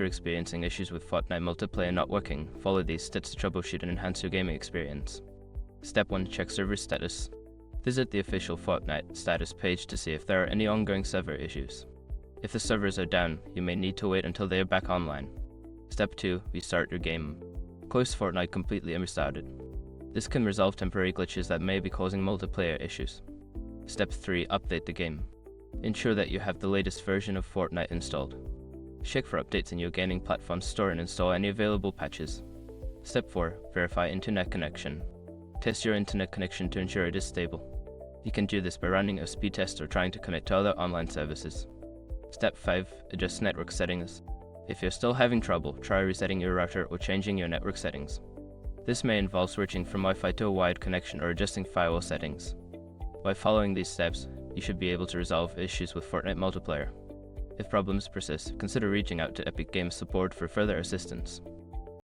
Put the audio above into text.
you're experiencing issues with Fortnite multiplayer not working, follow these steps to troubleshoot and enhance your gaming experience. Step 1. Check server status. Visit the official Fortnite status page to see if there are any ongoing server issues. If the servers are down, you may need to wait until they are back online. Step 2. Restart your game. Close Fortnite completely and restart it. This can resolve temporary glitches that may be causing multiplayer issues. Step 3. Update the game. Ensure that you have the latest version of Fortnite installed. Check for updates in your gaming platform store and install any available patches. Step 4. Verify internet connection. Test your internet connection to ensure it is stable. You can do this by running a speed test or trying to connect to other online services. Step 5. Adjust network settings. If you're still having trouble, try resetting your router or changing your network settings. This may involve switching from Wi-Fi to a wired connection or adjusting firewall settings. By following these steps, you should be able to resolve issues with Fortnite multiplayer. If problems persist, consider reaching out to Epic Games support for further assistance.